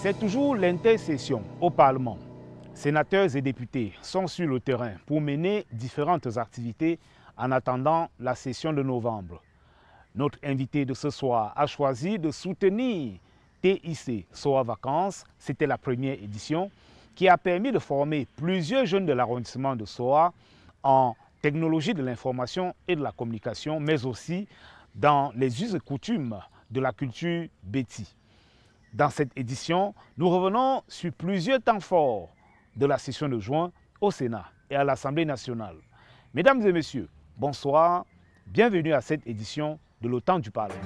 C'est toujours l'intercession au Parlement. Sénateurs et députés sont sur le terrain pour mener différentes activités en attendant la session de novembre. Notre invité de ce soir a choisi de soutenir TIC SOA Vacances, c'était la première édition, qui a permis de former plusieurs jeunes de l'arrondissement de SOA en technologie de l'information et de la communication, mais aussi dans les us et coutumes de la culture Béti. Dans cette édition, nous revenons sur plusieurs temps forts de la session de juin au Sénat et à l'Assemblée nationale. Mesdames et messieurs, bonsoir, bienvenue à cette édition de l'Automne du Parlement.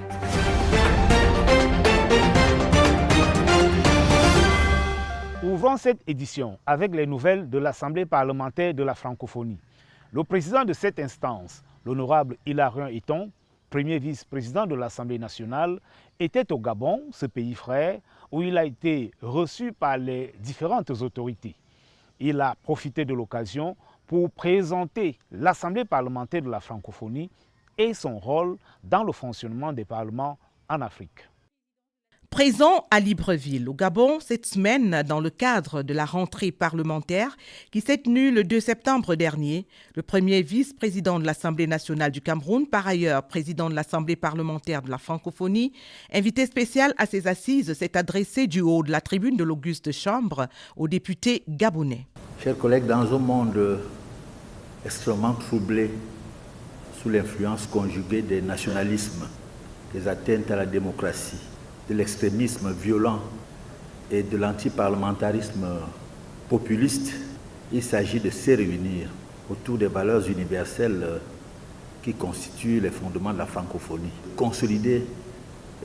Ouvrons cette édition avec les nouvelles de l'Assemblée parlementaire de la francophonie. Le président de cette instance, l'honorable Hilarion Eton, premier vice-président de l'Assemblée nationale, était au Gabon, ce pays frère, où il a été reçu par les différentes autorités. Il a profité de l'occasion pour présenter l'Assemblée parlementaire de la francophonie et son rôle dans le fonctionnement des parlements en Afrique. Présent à Libreville, au Gabon, cette semaine, dans le cadre de la rentrée parlementaire qui s'est tenue le 2 septembre dernier, le premier vice-président de l'Assemblée nationale du Cameroun, par ailleurs président de l'Assemblée parlementaire de la francophonie, invité spécial à ces assises, s'est adressé du haut de la tribune de l'Auguste Chambre aux députés gabonais. Chers collègues, dans un monde extrêmement troublé sous l'influence conjuguée des nationalismes, des atteintes à la démocratie, de l'extrémisme violent et de l'antiparlementarisme populiste, il s'agit de se réunir autour des valeurs universelles qui constituent les fondements de la francophonie, consolider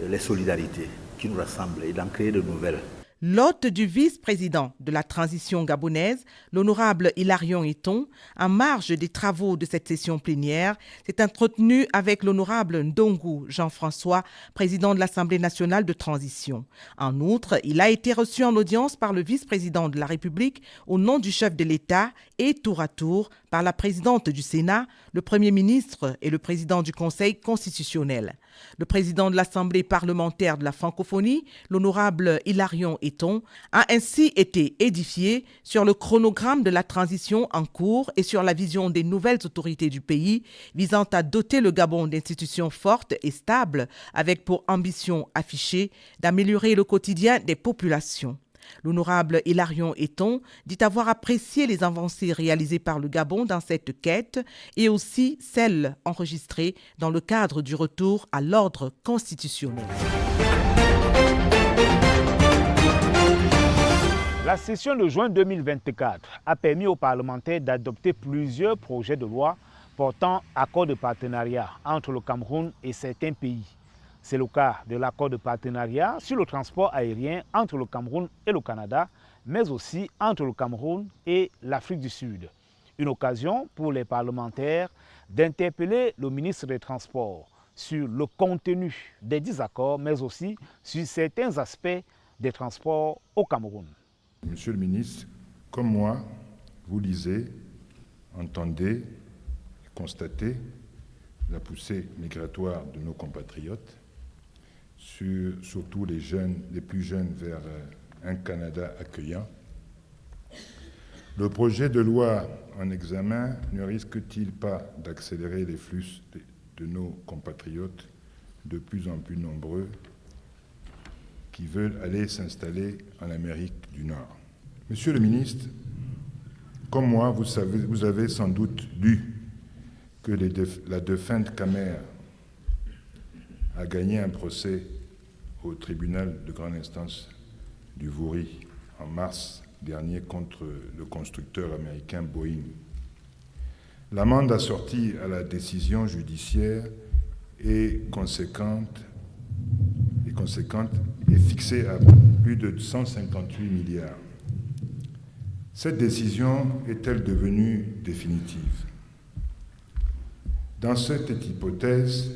les solidarités qui nous rassemblent et d'en créer de nouvelles. L'hôte du vice-président de la transition gabonaise, l'honorable Hilarion Eton, en marge des travaux de cette session plénière, s'est entretenu avec l'honorable Ndongo Jean-François, président de l'Assemblée nationale de transition. En outre, il a été reçu en audience par le vice-président de la République au nom du chef de l'État et tour à tour par la présidente du Sénat, le Premier ministre et le président du Conseil constitutionnel. Le président de l'Assemblée parlementaire de la francophonie, l'honorable Hilarion Eton, a ainsi été édifié sur le chronogramme de la transition en cours et sur la vision des nouvelles autorités du pays visant à doter le Gabon d'institutions fortes et stables avec pour ambition affichée d'améliorer le quotidien des populations. L'honorable Hilarion Eton dit avoir apprécié les avancées réalisées par le Gabon dans cette quête et aussi celles enregistrées dans le cadre du retour à l'ordre constitutionnel. La session de juin 2024 a permis aux parlementaires d'adopter plusieurs projets de loi portant accord de partenariat entre le Cameroun et certains pays. C'est le cas de l'accord de partenariat sur le transport aérien entre le Cameroun et le Canada, mais aussi entre le Cameroun et l'Afrique du Sud. Une occasion pour les parlementaires d'interpeller le ministre des Transports sur le contenu des désaccords, mais aussi sur certains aspects des transports au Cameroun. Monsieur le ministre, comme moi, vous lisez, entendez et constatez la poussée migratoire de nos compatriotes, surtout les plus jeunes vers un Canada accueillant. Le projet de loi en examen ne risque-t-il pas d'accélérer les flux de nos compatriotes de plus en plus nombreux qui veulent aller s'installer en Amérique du Nord? Monsieur le ministre, comme moi, vous avez sans doute lu que la défunte Camère a gagné un procès au tribunal de grande instance du Vouri en mars dernier contre le constructeur américain Boeing. L'amende assortie à la décision judiciaire est conséquente et fixée à plus de 158 milliards. Cette décision est-elle devenue définitive? Dans cette hypothèse,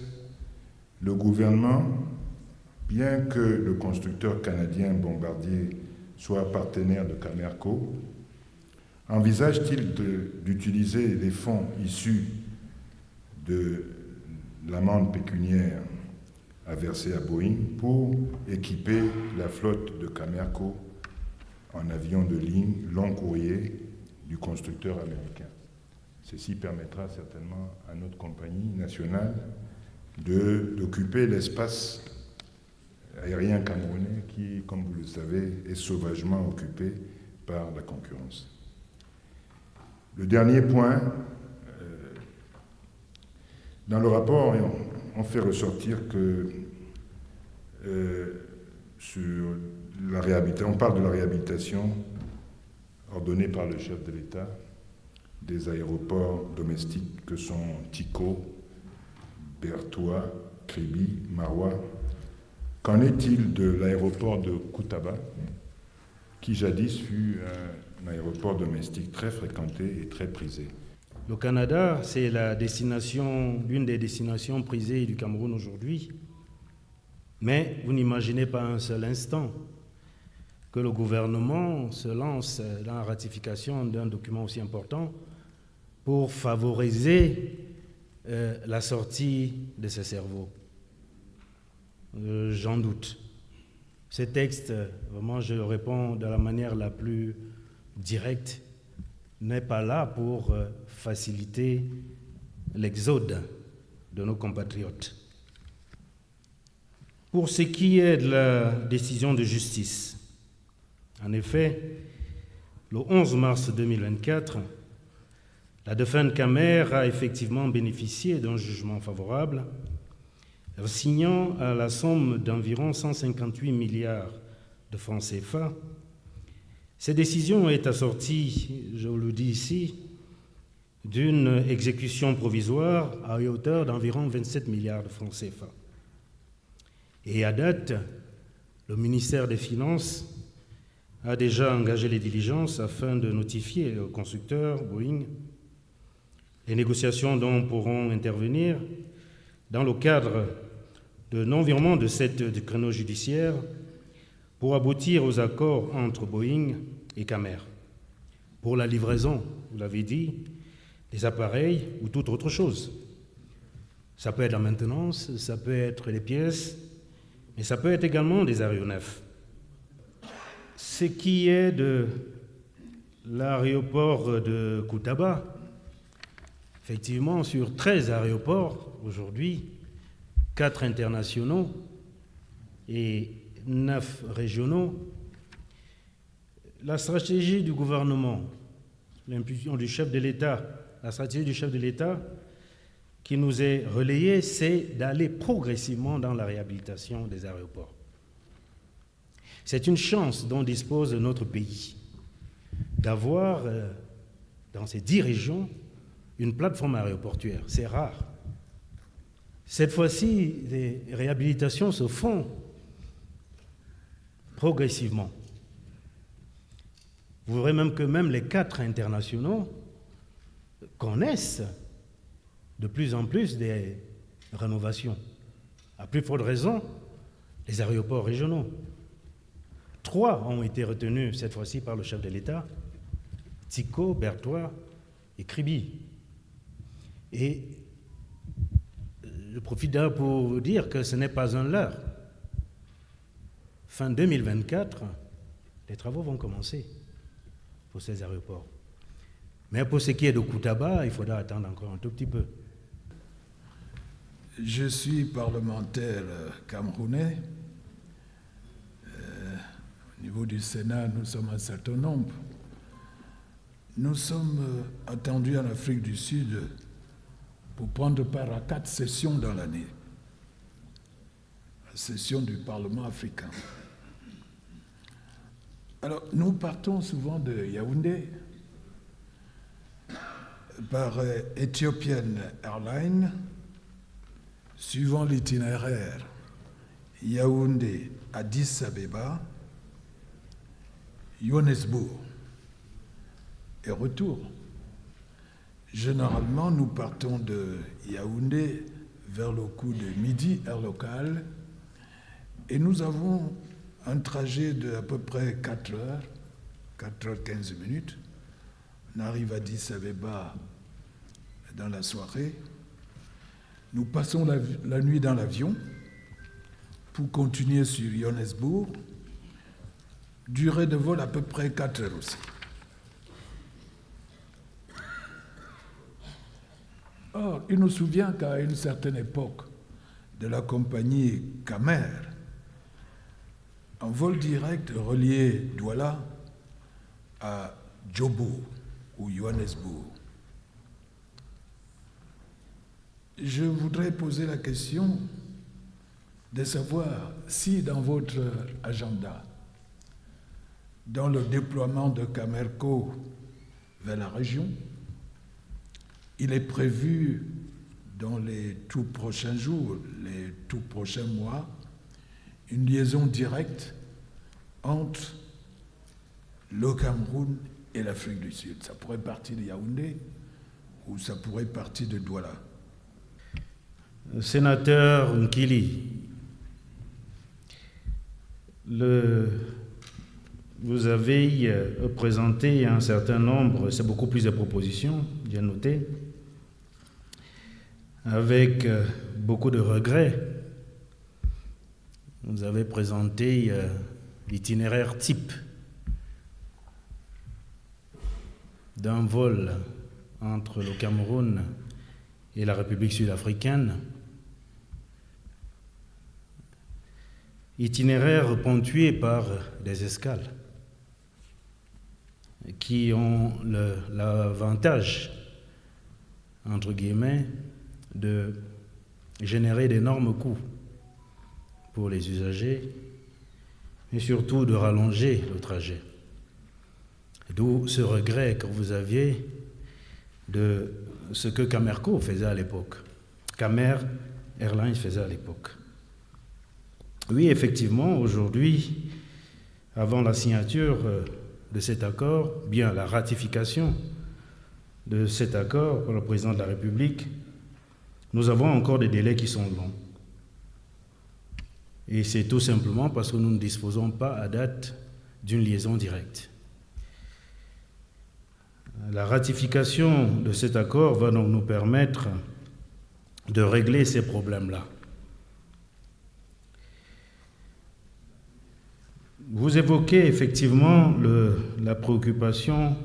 le gouvernement, bien que le constructeur canadien Bombardier soit partenaire de Camerco, envisage-t-il d'utiliser les fonds issus de l'amende pécuniaire a versé à Boeing pour équiper la flotte de Camerco en avions de ligne long courrier du constructeur américain. Ceci permettra certainement à notre compagnie nationale d'occuper l'espace aérien camerounais qui, comme vous le savez, est sauvagement occupé par la concurrence. Le dernier point, dans le rapport, on fait ressortir que sur la réhabilitation, on parle de la réhabilitation ordonnée par le chef de l'État des aéroports domestiques que sont Tico, Bertoua, Kribi, Maroua. Qu'en est-il de l'aéroport de Koutaba, qui jadis fut un aéroport domestique très fréquenté et très prisé? Le Canada, c'est l'une des destinations prisées du Cameroun aujourd'hui. Mais vous n'imaginez pas un seul instant que le gouvernement se lance dans la ratification d'un document aussi important pour favoriser la sortie de ces cerveaux. J'en doute. Ce texte, vraiment, je le réponds de la manière la plus directe, n'est pas là pour faciliter l'exode de nos compatriotes. Pour ce qui est de la décision de justice, en effet, le 11 mars 2024, la défunte Camer a effectivement bénéficié d'un jugement favorable, signant à la somme d'environ 158 milliards de francs CFA. Cette décision est assortie, je vous le dis ici, d'une exécution provisoire à hauteur d'environ 27 milliards de francs CFA. Et à date, le ministère des Finances a déjà engagé les diligences afin de notifier au constructeur Boeing les négociations dont pourront intervenir dans le cadre de non-virement du créneau judiciaire pour aboutir aux accords entre Boeing et Camer pour la livraison, vous l'avez dit, des appareils ou toute autre chose. Ça peut être la maintenance, ça peut être les pièces, mais ça peut être également des aéronefs. Ce qui est de l'aéroport de Koutaba, effectivement, sur 13 aéroports aujourd'hui, 4 internationaux et 9 régionaux, la stratégie du gouvernement, l'impulsion du chef de l'État, la stratégie du chef de l'État qui nous est relayée, c'est d'aller progressivement dans la réhabilitation des aéroports. C'est une chance dont dispose notre pays, d'avoir dans ces 10 régions une plateforme aéroportuaire. C'est rare. Cette fois-ci, les réhabilitations se font progressivement. Vous verrez même que même les 4 internationaux connaissent de plus en plus des rénovations. À plus forte raison, les aéroports régionaux. 3 ont été retenus cette fois-ci par le chef de l'État, Tico, Bertoua et Kribi. Et je profite d'ailleurs pour vous dire que ce n'est pas un leurre. Fin 2024, les travaux vont commencer pour ces aéroports. Mais pour ce qui est de Koutaba, il faudra attendre encore un tout petit peu. Je suis parlementaire camerounais. Au niveau du Sénat, nous sommes un certain nombre. Nous sommes attendus en Afrique du Sud pour prendre part à 4 sessions dans l'année. La session du Parlement africain. Alors, nous partons souvent de Yaoundé par Ethiopian Airlines, suivant l'itinéraire Yaoundé-Addis Abeba, Johannesburg et retour. Généralement, nous partons de Yaoundé vers le coup de midi, heure locale, et nous avons un trajet de à peu près 4 heures, 4h15 minutes. On arrive à Addis Abeba dans la soirée. Nous passons la nuit dans l'avion pour continuer sur Johannesburg. Durée de vol à peu près 4 heures aussi. Or, il nous souvient qu'à une certaine époque de la compagnie Camer, un vol direct reliait Douala à Jobo ou Johannesburg. Je voudrais poser la question de savoir si dans votre agenda, dans le déploiement de Camerco vers la région, il est prévu dans les tout prochains jours, les tout prochains mois, une liaison directe entre le Cameroun et l'Afrique du Sud. Ça pourrait partir de Yaoundé ou ça pourrait partir de Douala. Sénateur Nkili, vous avez présenté un certain nombre, c'est beaucoup plus de propositions, bien noté, avec beaucoup de regrets. Vous avez présenté l'itinéraire type d'un vol entre le Cameroun et la République sud-africaine. Itinéraire ponctué par des escales qui ont l'avantage, entre guillemets, de générer d'énormes coûts pour les usagers, mais surtout de rallonger le trajet. D'où ce regret que vous aviez de ce que Camerco faisait à l'époque, Camer Airlines faisait à l'époque. Oui, effectivement, aujourd'hui, avant la signature de cet accord, bien la ratification de cet accord par le président de la République, nous avons encore des délais qui sont longs. Et c'est tout simplement parce que nous ne disposons pas à date d'une liaison directe. La ratification de cet accord va donc nous permettre de régler ces problèmes-là. Vous évoquez effectivement la préoccupation.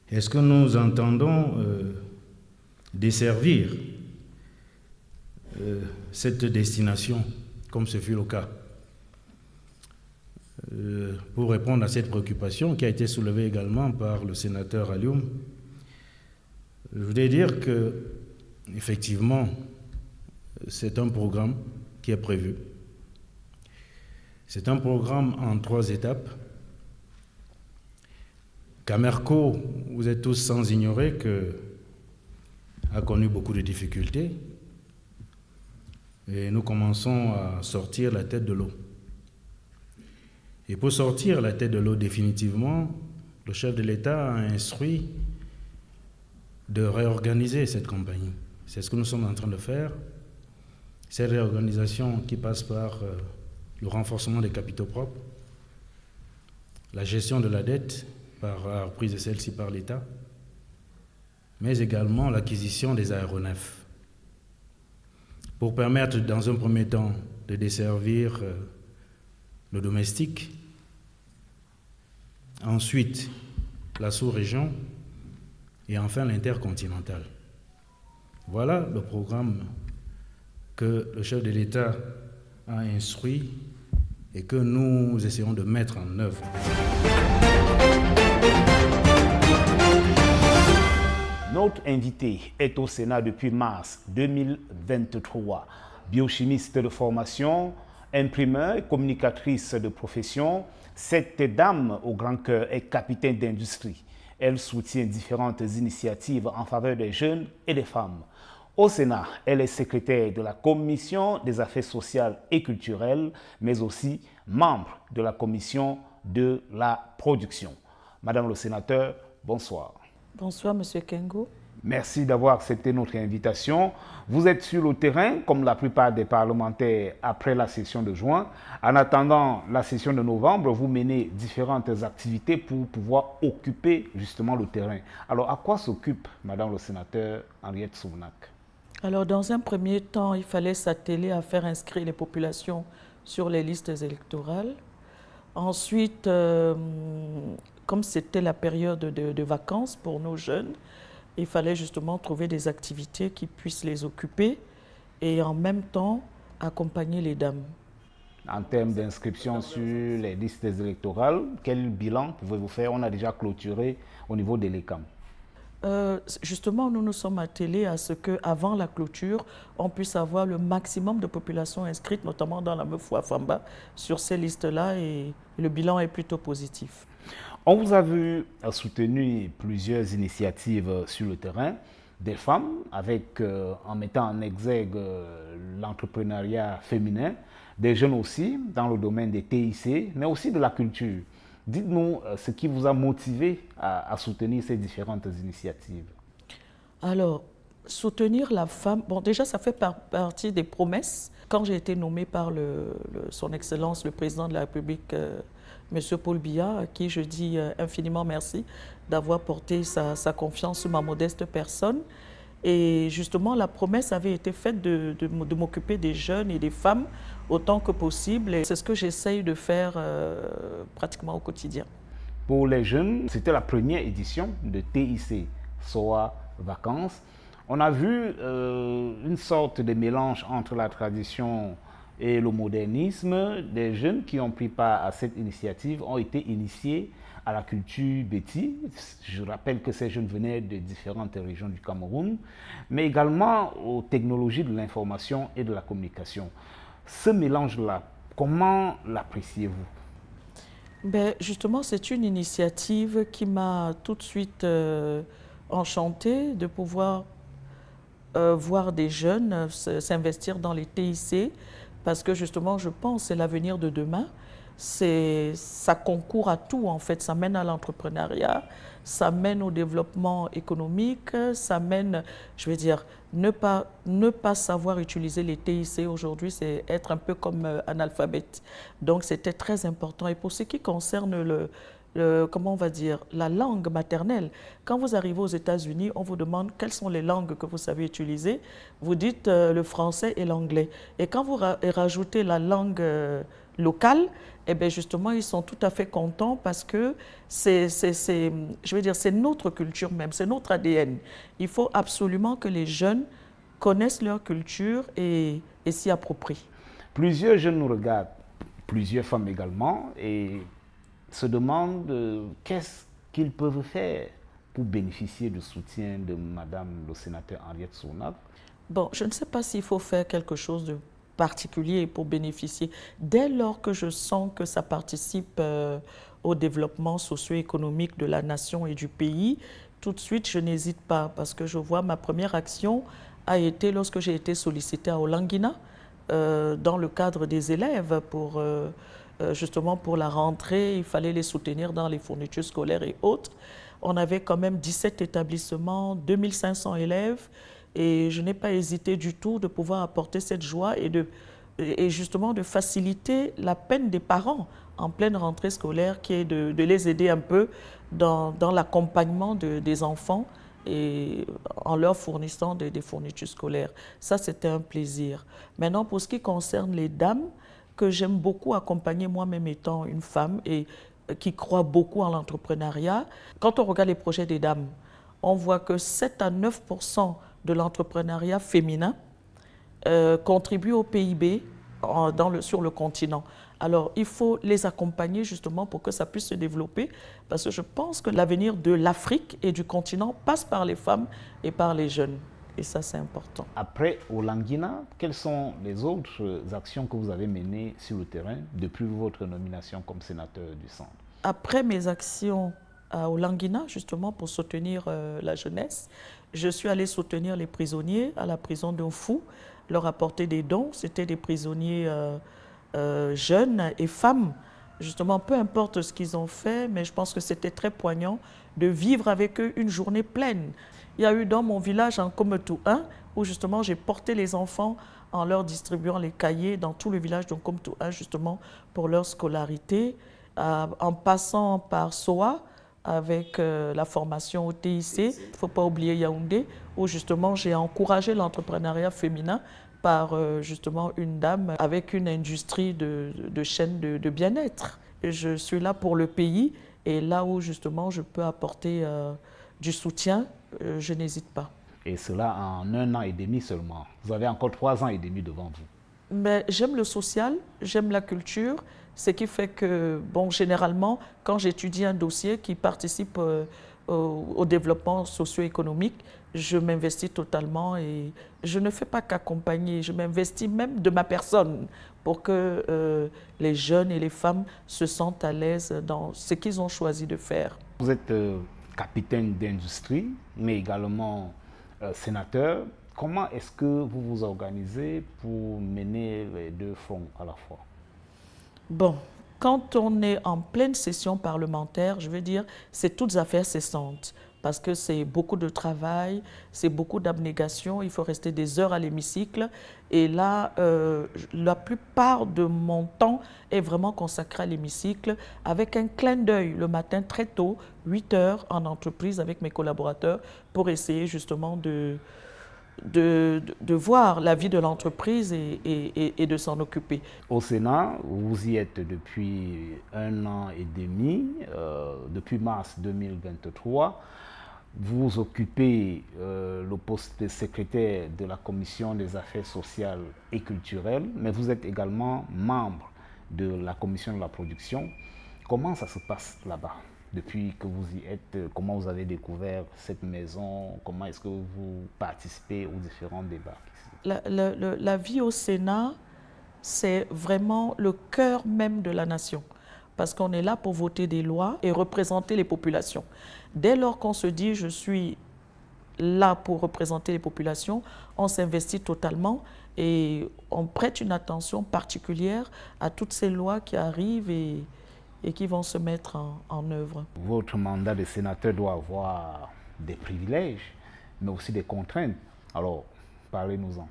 Est-ce que nous entendons desservir cette destination, comme ce fut le cas? Pour répondre à cette préoccupation qui a été soulevée également par le sénateur Alioum, je voudrais dire que, effectivement, c'est un programme qui est prévu. C'est un programme en 3 étapes. Camerco, vous êtes tous sans ignorer que a connu beaucoup de difficultés et nous commençons à sortir la tête de l'eau. Et pour sortir la tête de l'eau définitivement, le chef de l'État a instruit de réorganiser cette compagnie. C'est ce que nous sommes en train de faire. Cette réorganisation qui passe par le renforcement des capitaux propres, la gestion de la dette par la reprise de celle-ci par l'État, mais également l'acquisition des aéronefs pour permettre dans un premier temps de desservir le domestique, ensuite la sous-région et enfin l'intercontinental. Voilà le programme que le chef de l'État a instruit et que nous essayons de mettre en œuvre. Notre invité est au Sénat depuis mars 2023. Biochimiste de formation, imprimeur et communicatrice de profession, cette dame au grand cœur est capitaine d'industrie. Elle soutient différentes initiatives en faveur des jeunes et des femmes. Au Sénat, elle est secrétaire de la Commission des affaires sociales et culturelles, mais aussi membre de la Commission de la production. Madame le sénateur, bonsoir. Bonsoir, Monsieur Kengo. Merci d'avoir accepté notre invitation. Vous êtes sur le terrain, comme la plupart des parlementaires, après la session de juin. En attendant la session de novembre, vous menez différentes activités pour pouvoir occuper justement le terrain. Alors, à quoi s'occupe Madame le sénateur Henriette Souvenac? Alors, dans un premier temps, il fallait s'atteler à faire inscrire les populations sur les listes électorales. Ensuite, comme c'était la période de vacances pour nos jeunes, il fallait justement trouver des activités qui puissent les occuper et en même temps accompagner les dames. En termes d'inscription sur les listes électorales, quel bilan pouvez-vous faire? On a déjà clôturé au niveau de l'ECAM. Justement, nous nous sommes attelés à ce qu'avant la clôture, on puisse avoir le maximum de populations inscrites, notamment dans la Meufou Famba, sur ces listes-là, et le bilan est plutôt positif. On vous a vu soutenir plusieurs initiatives sur le terrain, des femmes, en mettant en exergue l'entrepreneuriat féminin, des jeunes aussi, dans le domaine des TIC, mais aussi de la culture. Dites-nous ce qui vous a motivé à soutenir ces différentes initiatives. Alors, soutenir la femme, bon, déjà ça fait partie des promesses. Quand j'ai été nommée par son Excellence, le Président de la République, M. Paul Biya, à qui je dis infiniment merci d'avoir porté sa confiance sur ma modeste personne. Et justement, la promesse avait été faite de m'occuper des jeunes et des femmes autant que possible. Et c'est ce que j'essaye de faire pratiquement au quotidien. Pour les jeunes, c'était la première édition de TIC, SOA Vacances. On a vu une sorte de mélange entre la tradition et le modernisme. Des jeunes qui ont pris part à cette initiative ont été initiés à la culture Béti. Je rappelle que ces jeunes venaient de différentes régions du Cameroun, mais également aux technologies de l'information et de la communication. Ce mélange-là, comment l'appréciez-vous? Ben, justement, c'est une initiative qui m'a tout de suite enchantée de pouvoir voir des jeunes s'investir dans les TIC, parce que justement, je pense que c'est l'avenir de demain. Ça concourt à tout en fait, ça mène à l'entrepreneuriat, ça mène au développement économique, ça mène, je veux dire, ne pas savoir utiliser les TIC aujourd'hui, c'est être un peu comme analphabète. Donc c'était très important. Et pour ce qui concerne comment on va dire, la langue maternelle, quand vous arrivez aux États-Unis, on vous demande quelles sont les langues que vous savez utiliser. Vous dites le français et l'anglais. Et quand vous rajoutez la langue locale, eh bien justement, ils sont tout à fait contents parce que je veux dire, c'est notre culture même, c'est notre ADN. Il faut absolument que les jeunes connaissent leur culture et s'y approprient. Plusieurs jeunes nous regardent, plusieurs femmes également, et se demandent qu'est-ce qu'ils peuvent faire pour bénéficier du soutien de Madame le sénateur Henriette Sounak. Bon, je ne sais pas s'il faut faire quelque chose de particulier pour bénéficier. Dès lors que je sens que ça participe au développement socio-économique de la nation et du pays, tout de suite, je n'hésite pas parce que je vois ma première action a été lorsque j'ai été sollicitée à Olanguina dans le cadre des élèves pour justement pour la rentrée, il fallait les soutenir dans les fournitures scolaires et autres. On avait quand même 17 établissements, 2500 élèves. Et je n'ai pas hésité du tout de pouvoir apporter cette joie et justement de faciliter la peine des parents en pleine rentrée scolaire, qui est de les aider un peu dans l'accompagnement des enfants et en leur fournissant des fournitures scolaires. Ça, c'était un plaisir. Maintenant, pour ce qui concerne les dames, que j'aime beaucoup accompagner moi-même étant une femme et qui croit beaucoup en l'entrepreneuriat, quand on regarde les projets des dames, on voit que 7 à 9% de l'entrepreneuriat féminin contribue au PIB sur le continent. Alors, il faut les accompagner justement pour que ça puisse se développer, parce que je pense que l'avenir de l'Afrique et du continent passe par les femmes et par les jeunes. Et ça, c'est important. Après Olanguina, quelles sont les autres actions que vous avez menées sur le terrain depuis votre nomination comme sénateur du Centre? Après mes actions à Olanguina, justement pour soutenir la jeunesse, je suis allée soutenir les prisonniers à la prison d'Onfou, leur apporter des dons. C'était des prisonniers jeunes et femmes, justement, peu importe ce qu'ils ont fait, mais je pense que c'était très poignant de vivre avec eux une journée pleine. Il y a eu dans mon village un Kometou 1, où justement j'ai porté les enfants en leur distribuant les cahiers dans tout le village de Kometou 1, justement pour leur scolarité, en passant par SOA, avec la formation au TIC. Il ne faut pas oublier Yaoundé, où justement j'ai encouragé l'entrepreneuriat féminin par justement une dame avec une industrie de chaînes de bien-être. Je suis là pour le pays et là où justement je peux apporter du soutien, je n'hésite pas. Et cela en 1 an et demi seulement. Vous avez encore 3 ans et demi devant vous. Mais j'aime le social, j'aime la culture, ce qui fait que, bon, généralement, quand j'étudie un dossier qui participe au développement socio-économique, je m'investis totalement et je ne fais pas qu'accompagner, je m'investis même de ma personne pour que les jeunes et les femmes se sentent à l'aise dans ce qu'ils ont choisi de faire. Vous êtes capitaine d'industrie, mais également sénateur. Comment est-ce que vous vous organisez pour mener les 2 fronts à la fois? Bon, quand on est en pleine session parlementaire, je veux dire, c'est toutes affaires cessantes. Parce que c'est beaucoup de travail, c'est beaucoup d'abnégation, il faut rester des heures à l'hémicycle. Et là, la plupart de mon temps est vraiment consacré à l'hémicycle, avec un clin d'œil le matin très tôt, 8 heures en entreprise avec mes collaborateurs, pour essayer justement de voir la vie de l'entreprise et de s'en occuper. Au Sénat, vous y êtes depuis 1 an et demi, depuis mars 2023. Vous occupez le poste de secrétaire de la Commission des affaires sociales et culturelles, mais vous êtes également membre de la Commission de la production. Comment ça se passe là-bas? Depuis que vous y êtes, comment vous avez découvert cette maison? Comment est-ce que vous participez aux différents débats? La vie au Sénat, c'est vraiment le cœur même de la nation. Parce qu'on est là pour voter des lois et représenter les populations. Dès lors qu'on se dit « je suis là pour représenter les populations », on s'investit totalement et on prête une attention particulière à toutes ces lois qui arrivent et qui vont se mettre en œuvre. Votre mandat de sénateur doit avoir des privilèges, mais aussi des contraintes. Alors, parlez-nous-en.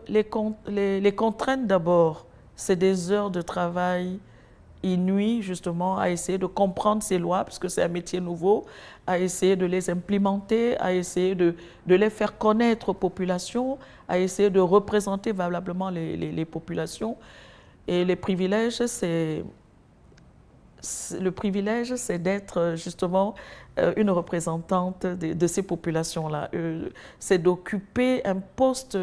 Les contraintes d'abord, c'est des heures de travail inouïes justement à essayer de comprendre ces lois, parce que c'est un métier nouveau, à essayer de les implémenter, à essayer de les faire connaître aux populations, à essayer de représenter valablement les populations. Et les privilèges, c'est d'être justement une représentante de ces populations-là. C'est d'occuper un poste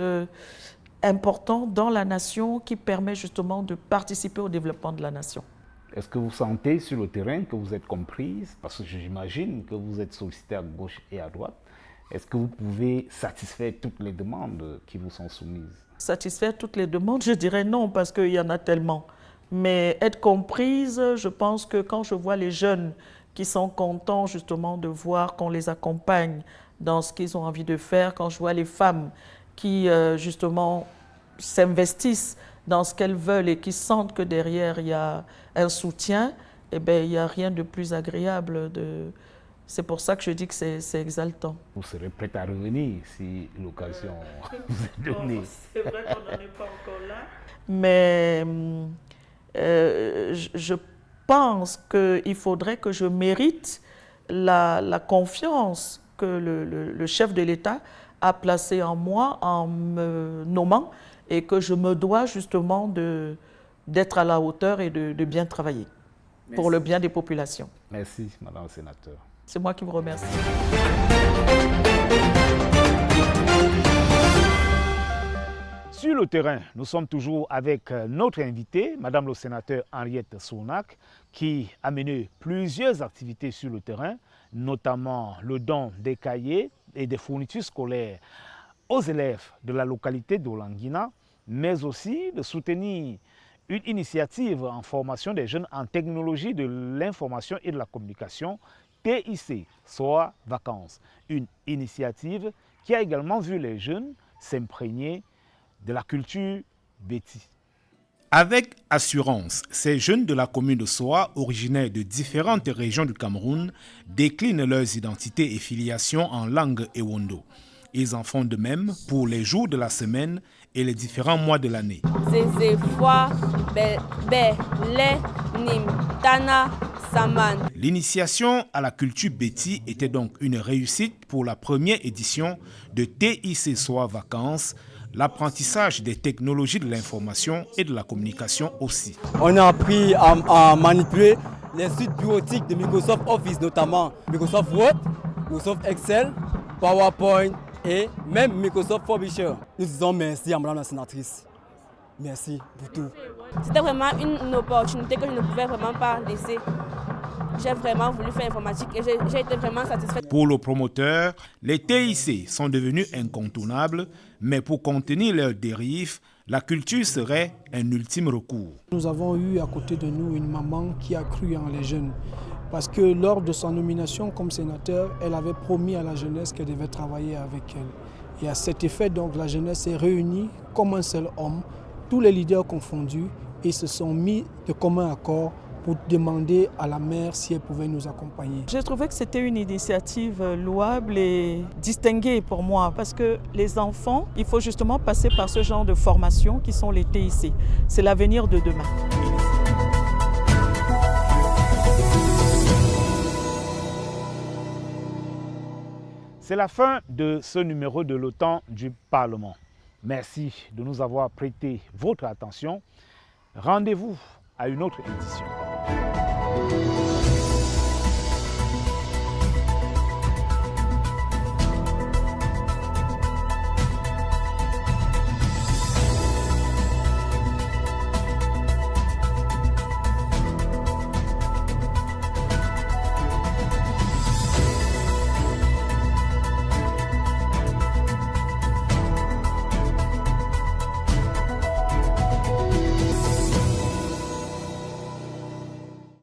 important dans la nation qui permet justement de participer au développement de la nation. Est-ce que vous sentez sur le terrain que vous êtes comprise? Parce que j'imagine que vous êtes sollicité à gauche et à droite. Est-ce que vous pouvez satisfaire toutes les demandes qui vous sont soumises? Satisfaire toutes les demandes, je dirais non, parce qu'il y en a tellement. Mais être comprise, je pense que quand je vois les jeunes qui sont contents justement de voir qu'on les accompagne dans ce qu'ils ont envie de faire, quand je vois les femmes qui justement s'investissent dans ce qu'elles veulent et qui sentent que derrière il y a un soutien, eh bien, il n'y a rien de plus agréable. C'est pour ça que je dis que c'est exaltant. Vous serez prête à revenir si l'occasion vous est donnée. C'est vrai qu'on n'en est pas encore là. Mais je pense qu'il faudrait que je mérite la confiance que le chef de l'État a placée en moi en me nommant et que je me dois justement d'être à la hauteur et de bien travailler. Merci. Pour le bien des populations. Merci, Madame la Sénateur. C'est moi qui vous remercie. Sur le terrain, nous sommes toujours avec notre invitée, Madame le sénateur Henriette Sournac, qui a mené plusieurs activités sur le terrain, notamment le don des cahiers et des fournitures scolaires aux élèves de la localité d'Olanguina, mais aussi de soutenir une initiative en formation des jeunes en technologie de l'information et de la communication, TIC, soit Vacances. Une initiative qui a également vu les jeunes s'imprégner de la culture Béti. Avec assurance, ces jeunes de la commune de Soa, originaires de différentes régions du Cameroun, déclinent leurs identités et filiations en langue ewondo. Ils en font de même pour les jours de la semaine et les différents mois de l'année. Saman. L'initiation à la culture Béti était donc une réussite pour la première édition de TIC Soir Vacances, l'apprentissage des technologies de l'information et de la communication aussi. On a appris à manipuler les suites bureautiques de Microsoft Office, notamment Microsoft Word, Microsoft Excel, PowerPoint et même Microsoft Publisher. Nous disons merci à Madame la sénatrice. Merci pour tout. C'était vraiment une opportunité que je ne pouvais vraiment pas laisser. J'ai vraiment voulu faire informatique et j'ai été vraiment satisfaite. Pour le promoteur, les TIC sont devenus incontournables, mais pour contenir leurs dérives, la culture serait un ultime recours. Nous avons eu à côté de nous une maman qui a cru en les jeunes. Parce que lors de sa nomination comme sénateur, elle avait promis à la jeunesse qu'elle devait travailler avec elle. Et à cet effet, donc, la jeunesse s'est réunie comme un seul homme, tous les leaders confondus, et se sont mis de commun accord pour demander à la maire si elle pouvait nous accompagner. J'ai trouvé que c'était une initiative louable et distinguée pour moi parce que les enfants, il faut justement passer par ce genre de formation qui sont les TIC. C'est l'avenir de demain. C'est la fin de ce numéro de l'Automne du Parlement. Merci de nous avoir prêté votre attention. Rendez-vous à une autre édition.